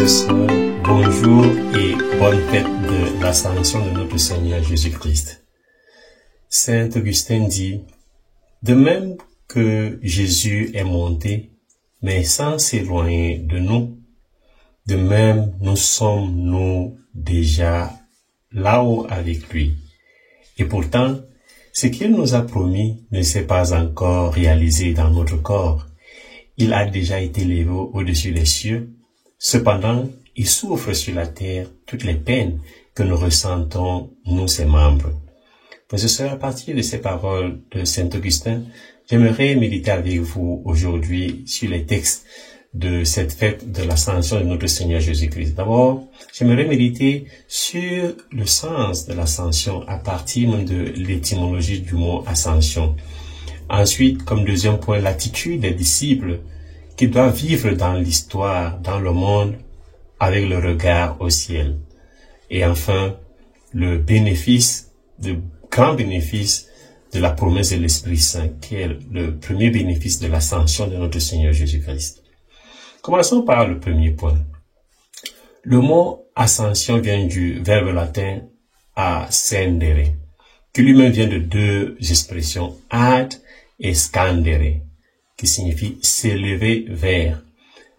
et sœurs, bonjour et bonne fête de l'Ascension de notre Seigneur Jésus-Christ. Saint Augustin dit, de même que Jésus est monté, mais sans s'éloigner de nous, de même nous sommes nous déjà là-haut avec lui. Et pourtant, ce qu'il nous a promis ne s'est pas encore réalisé dans notre corps. Il a déjà été élevé au-dessus des cieux. Cependant, il souffre sur la terre toutes les peines que nous ressentons, nous, ses membres. Frères et sœurs, à partir de ces paroles de Saint Augustin, j'aimerais méditer avec vous aujourd'hui sur les textes de cette fête de l'Ascension de notre Seigneur Jésus-Christ. D'abord, j'aimerais méditer sur le sens de l'Ascension à partir de l'étymologie du mot Ascension. Ensuite, comme deuxième point, l'attitude des disciples qui doivent vivre dans l'histoire, dans le monde, avec le regard au ciel. Et enfin, le grand bénéfice de la promesse de l'Esprit Saint, qui est le premier bénéfice de l'ascension de notre Seigneur Jésus-Christ. Commençons par le premier point. Le mot ascension vient du verbe latin ascendere, qui lui-même vient de deux expressions, ad et scandere, qui signifie s'élever vers.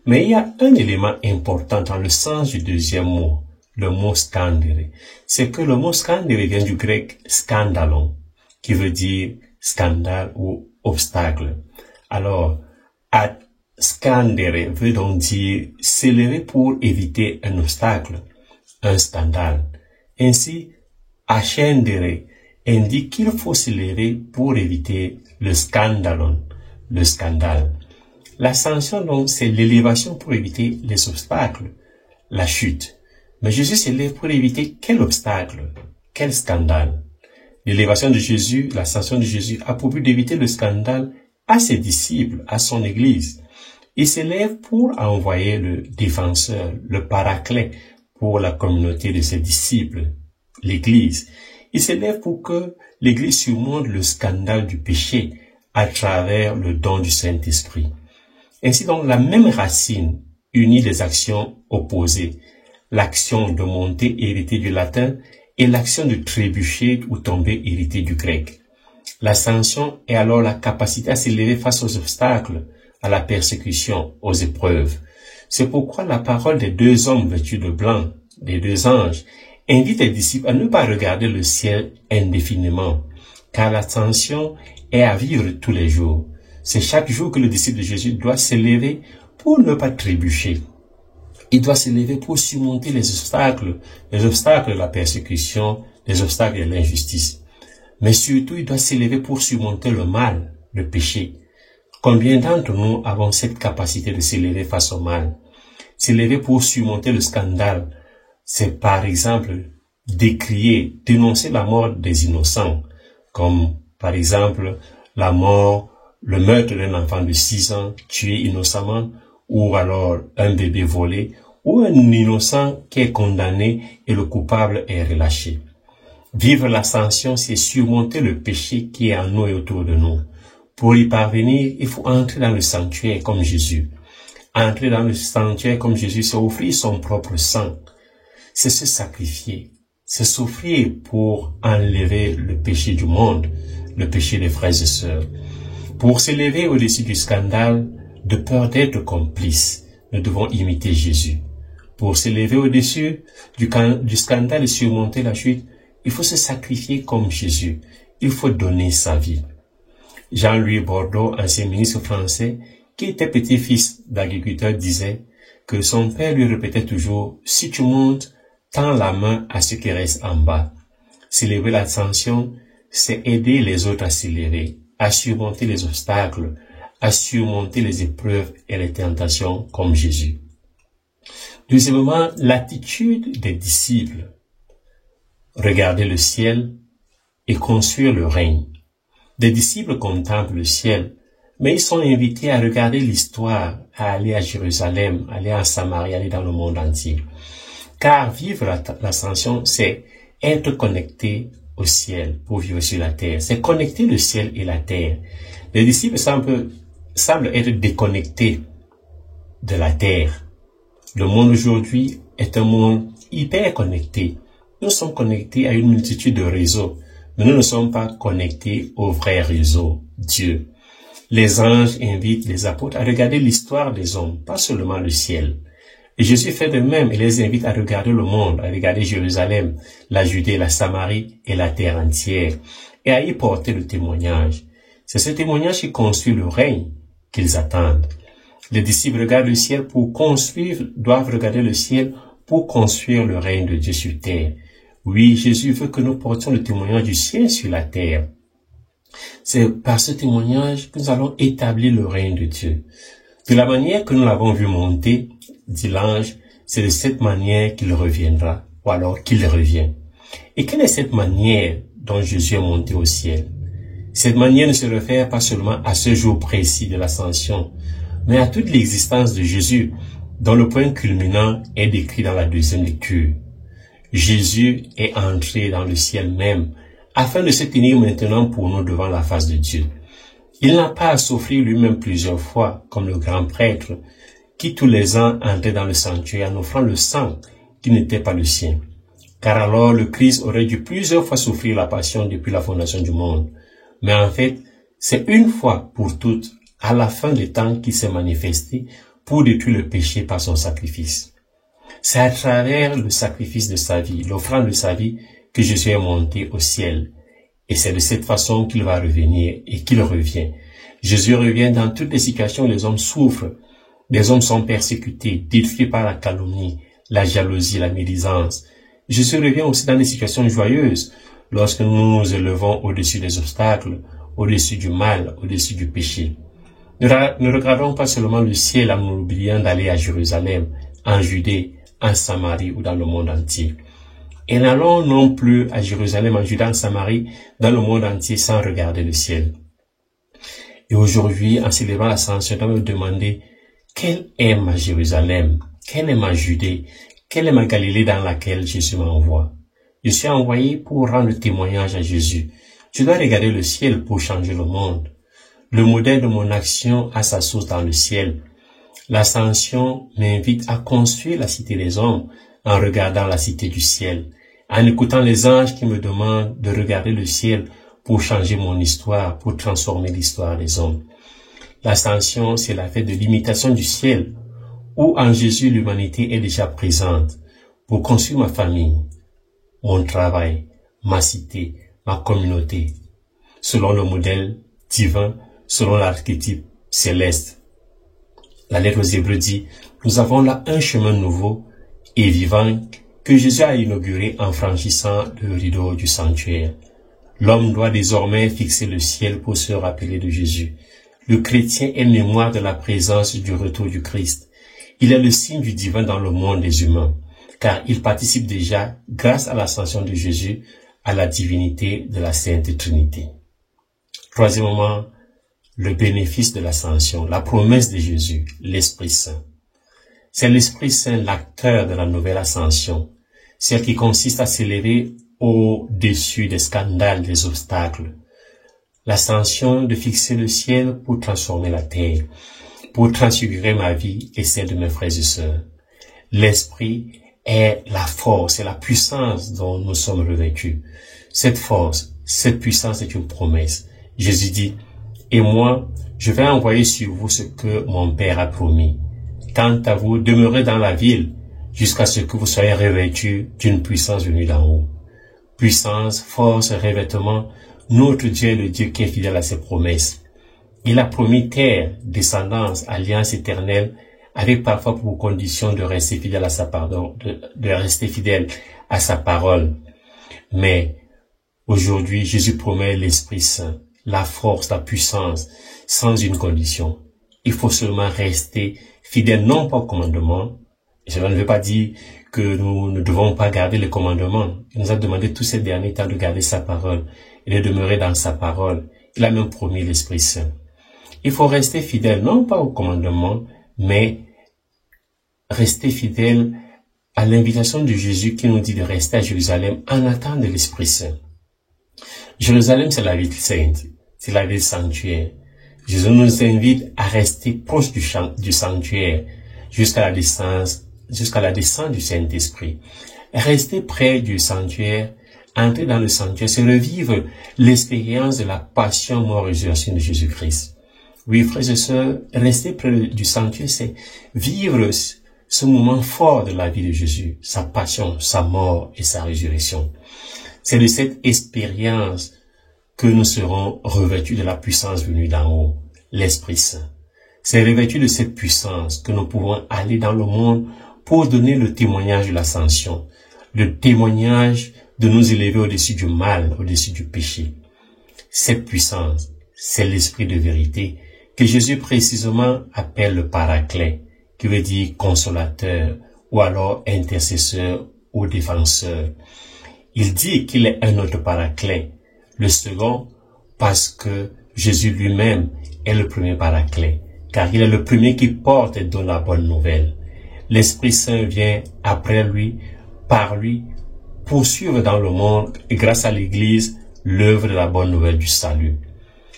Mais il y a un élément important dans le sens du deuxième mot, le mot scandere. C'est que le mot scandere vient du grec scandalon, qui veut dire scandale ou obstacle. Alors, ad scandere veut donc dire s'élever pour éviter un obstacle, un scandale. Ainsi, ascendere indique qu'il faut s'élever pour éviter le scandalon, le scandale. L'ascension, donc, c'est l'élévation pour éviter les obstacles, la chute. Mais Jésus s'élève pour éviter quel obstacle, quel scandale. L'élévation de Jésus, l'ascension de Jésus a pour but d'éviter le scandale à ses disciples, à son Église. Il s'élève pour envoyer le défenseur, le paraclet pour la communauté de ses disciples, l'Église. Il s'élève pour que l'Église surmonte le scandale du péché à travers le don du Saint-Esprit. Ainsi donc, la même racine unit les actions opposées, l'action de monter héritée du latin et l'action de trébucher ou tomber héritée du grec. L'ascension est alors la capacité à s'élever face aux obstacles, à la persécution, aux épreuves. C'est pourquoi la parole des deux hommes vêtus de blanc, des deux anges, invite les disciples à ne pas regarder le ciel indéfiniment, car l'ascension est à vivre tous les jours. C'est chaque jour que le disciple de Jésus doit s'élever pour ne pas trébucher. Il doit s'élever pour surmonter les obstacles de la persécution, les obstacles de l'injustice. Mais surtout, il doit s'élever pour surmonter le mal, le péché. Combien d'entre nous avons cette capacité de s'élever face au mal? S'élever pour surmonter le scandale, c'est par exemple décrier, dénoncer la mort des innocents, comme par exemple la mort, le meurtre d'un enfant de 6 ans tué innocemment, ou alors un bébé volé, ou un innocent qui est condamné et le coupable est relâché. Vivre l'ascension, c'est surmonter le péché qui est en nous et autour de nous. Pour y parvenir, il faut entrer dans le sanctuaire comme Jésus. Entrer dans le sanctuaire comme Jésus, c'est offrir son propre sang. C'est se sacrifier. C'est souffrir pour enlever le péché du monde, le péché des frères et sœurs. Pour s'élever au-dessus du scandale, de peur d'être complice, nous devons imiter Jésus. Pour s'élever au-dessus du scandale et surmonter la chute, il faut se sacrifier comme Jésus. Il faut donner sa vie. Jean-Louis Bordeaux, ancien ministre français, qui était petit-fils d'agriculteur, disait que son père lui répétait toujours « Si tu montes, tends la main à ceux qui restent en bas ». S'élever l'ascension, c'est aider les autres à s'élever, à surmonter les obstacles, à surmonter les épreuves et les tentations comme Jésus. Deuxièmement, l'attitude des disciples. Regarder le ciel et construire le règne. Des disciples contemplent le ciel, mais ils sont invités à regarder l'histoire, à aller à Jérusalem, aller en Samarie, aller dans le monde entier. Car vivre l'ascension, c'est être connecté au ciel pour vivre sur la terre. C'est connecter le ciel et la terre. Les disciples semblent être déconnectés de la terre. Le monde aujourd'hui est un monde hyper connecté. Nous sommes connectés à une multitude de réseaux, mais nous ne sommes pas connectés au vrai réseau, Dieu. Les anges invitent les apôtres à regarder l'histoire des hommes, pas seulement le ciel. Et Jésus fait de même et les invite à regarder le monde, à regarder Jérusalem, la Judée, la Samarie et la terre entière, et à y porter le témoignage. C'est ce témoignage qui construit le règne qu'ils attendent. Les disciples regardent le ciel pour doivent regarder le ciel pour construire le règne de Dieu sur terre. Oui, Jésus veut que nous portions le témoignage du ciel sur la terre. C'est par ce témoignage que nous allons établir le règne de Dieu. De la manière que nous l'avons vu monter, dit l'ange, c'est de cette manière qu'il reviendra, ou alors qu'il revient. Et quelle est cette manière dont Jésus est monté au ciel? Cette manière ne se réfère pas seulement à ce jour précis de l'ascension, mais à toute l'existence de Jésus, dont le point culminant est décrit dans la deuxième lecture. Jésus est entré dans le ciel même, afin de se tenir maintenant pour nous devant la face de Dieu. Il n'a pas à s'offrir lui-même plusieurs fois, comme le grand prêtre, qui tous les ans entrait dans le sanctuaire en offrant le sang qui n'était pas le sien. Car alors le Christ aurait dû plusieurs fois souffrir la passion depuis la fondation du monde. Mais en fait, c'est une fois pour toutes, à la fin des temps, qu'il s'est manifesté pour détruire le péché par son sacrifice. C'est à travers le sacrifice de sa vie, l'offrande de sa vie, que Jésus est monté au ciel. Et c'est de cette façon qu'il va revenir et qu'il revient. Jésus revient dans toutes les situations où les hommes souffrent. Les hommes sont persécutés, détruits par la calomnie, la jalousie, la médisance. Jésus revient aussi dans des situations joyeuses, lorsque nous nous élevons au-dessus des obstacles, au-dessus du mal, au-dessus du péché. Ne regardons pas seulement le ciel en oubliant d'aller à Jérusalem, en Judée, en Samarie ou dans le monde entier. Et n'allons non plus à Jérusalem, en Judée, en Samarie, dans le monde entier sans regarder le ciel. Et aujourd'hui, en célébrant l'ascension, on doit me demander, quelle est ma Jérusalem? Quelle est ma Judée? Quelle est ma Galilée dans laquelle Jésus m'envoie? Je suis envoyé pour rendre témoignage à Jésus. Je dois regarder le ciel pour changer le monde. Le modèle de mon action a sa source dans le ciel. L'ascension m'invite à construire la cité des hommes en regardant la cité du ciel, en écoutant les anges qui me demandent de regarder le ciel pour changer mon histoire, pour transformer l'histoire des hommes. L'ascension, c'est la fête de l'imitation du ciel, où en Jésus l'humanité est déjà présente pour construire ma famille, mon travail, ma cité, ma communauté, selon le modèle divin, selon l'archétype céleste. La lettre aux Hébreux dit, nous avons là un chemin nouveau et vivant que Jésus a inauguré en franchissant le rideau du sanctuaire. L'homme doit désormais fixer le ciel pour se rappeler de Jésus. Le chrétien est mémoire de la présence du retour du Christ. Il est le signe du divin dans le monde des humains, car il participe déjà, grâce à l'ascension de Jésus, à la divinité de la Sainte Trinité. Troisièmement, le bénéfice de l'ascension, la promesse de Jésus, l'Esprit Saint. C'est l'Esprit Saint l'acteur de la nouvelle ascension, celle qui consiste à s'élever au-dessus des scandales, des obstacles. L'ascension de fixer le ciel pour transformer la terre, pour transfigurer ma vie et celle de mes frères et sœurs. L'Esprit est la force et la puissance dont nous sommes revêtus. Cette force, cette puissance est une promesse. Jésus dit, « Et moi, je vais envoyer sur vous ce que mon Père a promis. Quant à vous, demeurez dans la ville jusqu'à ce que vous soyez revêtus d'une puissance venue d'en haut. » Puissance, force, revêtement, notre Dieu est le Dieu qui est fidèle à ses promesses. Il a promis terre, descendance, alliance éternelle, avec parfois pour condition de rester fidèle à sa de rester fidèle à sa parole. Mais aujourd'hui, Jésus promet l'Esprit Saint, la force, la puissance, sans une condition. Il faut seulement rester fidèle non pas au commandement. Cela ne veut pas dire que nous ne devons pas garder les commandements. Il nous a demandé tous ces derniers temps de garder sa parole et de demeurer dans sa parole. Il a même promis l'Esprit Saint. Il faut rester fidèle non pas au commandement, mais rester fidèle à l'invitation de Jésus qui nous dit de rester à Jérusalem en attendant de l'Esprit Saint. Jérusalem, c'est la ville sainte, c'est la ville sanctuaire. Jésus nous invite à rester proche du sanctuaire jusqu'à la descente jusqu'à la descente du Saint-Esprit. Rester près du sanctuaire, entrer dans le sanctuaire, c'est revivre l'expérience de la passion, mort, résurrection de Jésus-Christ. Oui, frères et sœurs, rester près du sanctuaire, c'est vivre ce moment fort de la vie de Jésus, sa passion, sa mort et sa résurrection. C'est de cette expérience que nous serons revêtus de la puissance venue d'en haut, l'Esprit Saint. C'est revêtu de cette puissance que nous pouvons aller dans le monde pour donner le témoignage de l'ascension, le témoignage de nous élever au-dessus du mal, au-dessus du péché. Cette puissance, c'est l'Esprit de vérité que Jésus précisément appelle le Paraclet, qui veut dire consolateur ou alors intercesseur ou défenseur. Il dit qu'il est un autre Paraclet, le second parce que Jésus lui-même est le premier Paraclet, car il est le premier qui porte et donne la bonne nouvelle. L'Esprit Saint vient après lui, par lui, poursuivre dans le monde et grâce à l'Église l'œuvre de la bonne nouvelle du salut.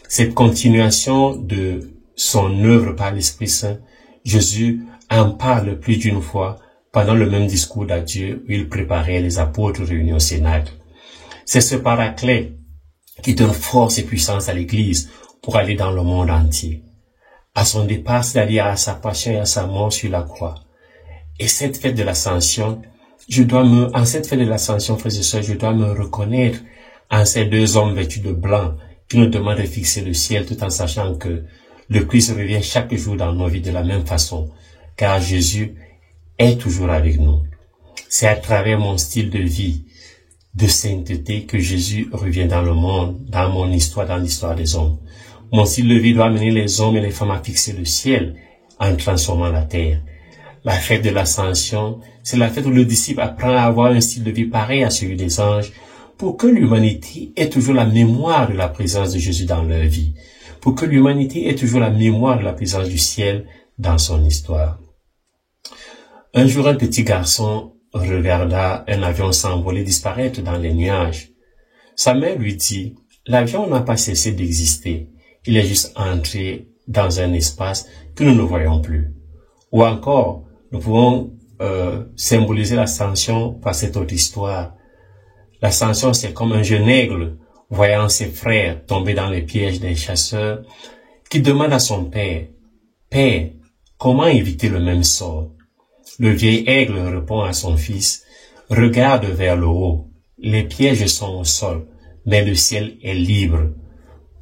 Cette continuation de son œuvre par l'Esprit Saint, Jésus en parle plus d'une fois pendant le même discours d'adieu où il préparait les apôtres réunis au Cénacle. C'est ce Paraclet qui donne force et puissance à l'Église pour aller dans le monde entier. À son départ, c'est-à-dire à sa passion et à sa mort sur la croix. Et cette fête de l'Ascension, en cette fête de l'Ascension, frères et sœurs, je dois me reconnaître en ces deux hommes vêtus de blanc qui nous demandent de fixer le ciel tout en sachant que le Christ revient chaque jour dans nos vies de la même façon, car Jésus est toujours avec nous. C'est à travers mon style de vie, de sainteté que Jésus revient dans le monde, dans mon histoire, dans l'histoire des hommes. Mon style de vie doit amener les hommes et les femmes à fixer le ciel en transformant la terre. La fête de l'Ascension, c'est la fête où le disciple apprend à avoir un style de vie pareil à celui des anges pour que l'humanité ait toujours la mémoire de la présence de Jésus dans leur vie, pour que l'humanité ait toujours la mémoire de la présence du ciel dans son histoire. Un jour, un petit garçon regarda un avion s'envoler disparaître dans les nuages. Sa mère lui dit, « L'avion n'a pas cessé d'exister. Il est juste entré dans un espace que nous ne voyons plus. » Ou encore, nous pouvons symboliser l'ascension par cette autre histoire. L'ascension, c'est comme un jeune aigle voyant ses frères tomber dans les pièges des chasseurs qui demande à son père, « Père, comment éviter le même sort ?» Le vieil aigle répond à son fils, « Regarde vers le haut, les pièges sont au sol, mais le ciel est libre.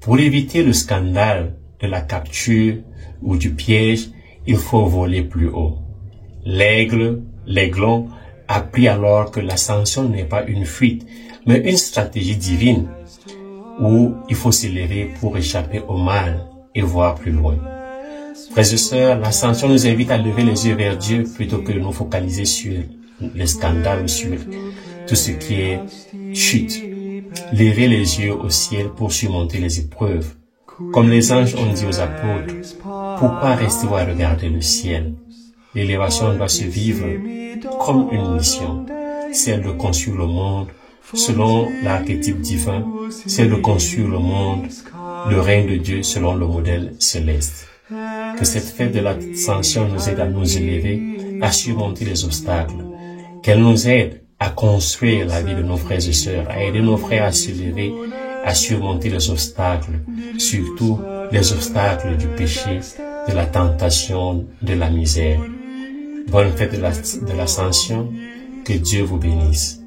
Pour éviter le scandale de la capture ou du piège, il faut voler plus haut. » L'aiglon, apprit alors que l'ascension n'est pas une fuite, mais une stratégie divine où il faut s'élever pour échapper au mal et voir plus loin. Frères et sœurs, l'ascension nous invite à lever les yeux vers Dieu plutôt que de nous focaliser sur les scandales, sur tout ce qui est chute. Lever les yeux au ciel pour surmonter les épreuves. Comme les anges ont dit aux apôtres, pourquoi restez-vous à regarder le ciel? L'élévation doit se vivre comme une mission, celle de construire le monde selon l'archétype divin, celle de construire le monde, le règne de Dieu selon le modèle céleste. Que cette fête de l'Ascension nous aide à nous élever, à surmonter les obstacles, qu'elle nous aide à construire la vie de nos frères et sœurs, à aider nos frères à s'élever, à surmonter les obstacles, surtout les obstacles du péché, de la tentation, de la misère. Bonne fête de l'Ascension, que Dieu vous bénisse.